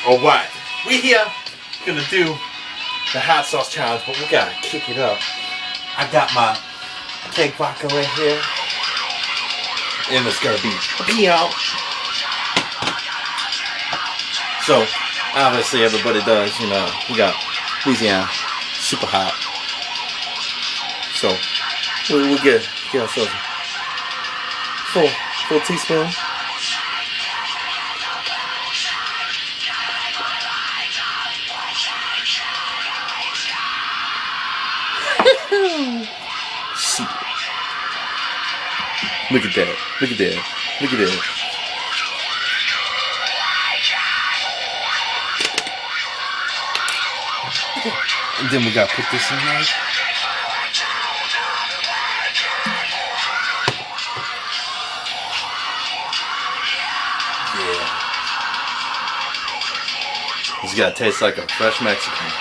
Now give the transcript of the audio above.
Alright, we here gonna do the hot sauce challenge, but we gotta kick it up. I got my keg vodka right here. And it's gonna be peon. So, obviously everybody does, you know, we got Louisiana, super hot. So, we'll get ourselves a full teaspoon. See. Look at that. Look at that. Look at that. And then we gotta put this in there. Yeah. It's gotta taste like a fresh Mexican.